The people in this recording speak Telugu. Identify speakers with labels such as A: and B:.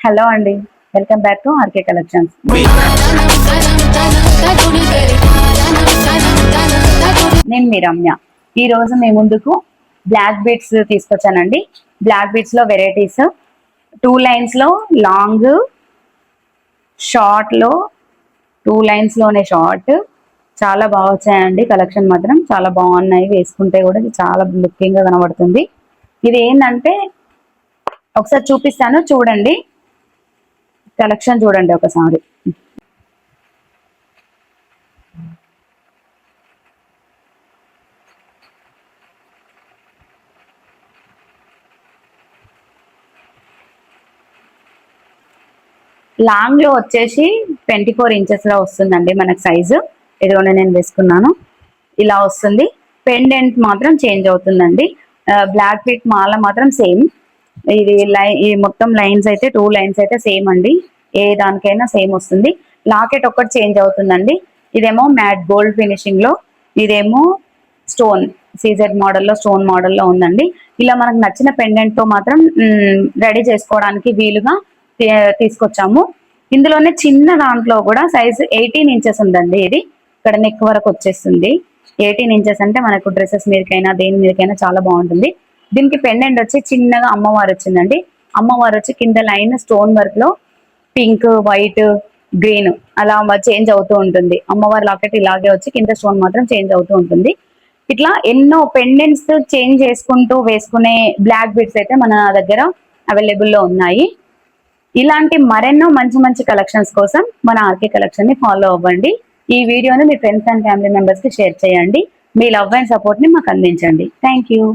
A: హలో అండి, welcome back to RK collections. నేను మీ రమ్య. ఈ రోజు మీ ముందుకు బ్లాక్ బీడ్స్ తీసుకొచ్చానండి. బ్లాక్ బీడ్స్ లో వెరైటీస్ 2 లైన్స్ లో లాంగ్, షార్ట్ లో 2 లైన్స్ లోనే షార్ట్ చాలా బాగా వచ్చాయండి. కలెక్షన్ మాత్రం చాలా బాగున్నాయి. వేసుకుంటే కూడా చాలా లుకింగ్ గా కనబడుతుంది. ఇది ఏంటంటే ఒకసారి చూపిస్తాను, చూడండి. కలెక్షన్ చూడండి ఒకసారి. లాంగ్ లో వచ్చేసి 24 ఇంచెస్ లో వస్తుందండి మనకు సైజు. ఇదిగోండి నేను వేసుకున్నాను, ఇలా వస్తుంది. పెండెంట్ మాత్రం చేంజ్ అవుతుందండి. బ్లాక్ బీట్ మాల మాత్రం సేమ్. ఇది ఈ మొత్తం లైన్స్ అయితే 2 లైన్స్ అయితే సేమ్ అండి. ఏ దానికైనా సేమ్ వస్తుంది. లాకెట్ ఒక్కటి చేంజ్ అవుతుందండి. ఇదేమో మ్యాట్ గోల్డ్ ఫినిషింగ్ లో, ఇదేమో స్టోన్ సీజెడ్ మోడల్లో స్టోన్ మోడల్లో ఉందండి. ఇలా మనకు నచ్చిన పెండెంట్ తో మాత్రం రెడీ చేసుకోవడానికి వీలుగా తీసుకొచ్చాము. ఇందులోనే చిన్న దాంట్లో కూడా సైజ్ 18 ఇంచెస్ ఉందండి. ఇది ఇక్కడ నెక్ వరకు వచ్చేస్తుంది. 18 ఇంచెస్ అంటే మనకు డ్రెస్సెస్ మీదకైనా దేని మీదకైనా చాలా బాగుంటుంది. దీనికి పెండెంట్ వచ్చి చిన్నగా అమ్మవారు వచ్చిందండి. అమ్మవారు వచ్చి కింద లైన్ స్టోన్ వర్క్ లో పింక్, వైట్, గ్రీన్ అలా చేంజ్ అవుతూ ఉంటుంది. అమ్మవారి లాకెట్ ఇలాగే వచ్చి కింద స్టోన్ మాత్రం చేంజ్ అవుతూ ఉంటుంది. ఇట్లా ఎన్నో పెండెంట్స్ చేంజ్ చేసుకుంటూ వేసుకునే బ్లాక్ బీడ్స్ అయితే మన దగ్గర అవైలబుల్లో ఉన్నాయి. ఇలాంటి మరెన్నో మంచి మంచి కలెక్షన్స్ కోసం మన ఆర్కే కలెక్షన్ ని ఫాలో అవ్వండి. ఈ వీడియోని మీ ఫ్రెండ్స్ అండ్ ఫ్యామిలీ మెంబర్స్ కి షేర్ చేయండి. మీ లవ్ అండ్ సపోర్ట్ ని మాకు అందించండి. Thank you.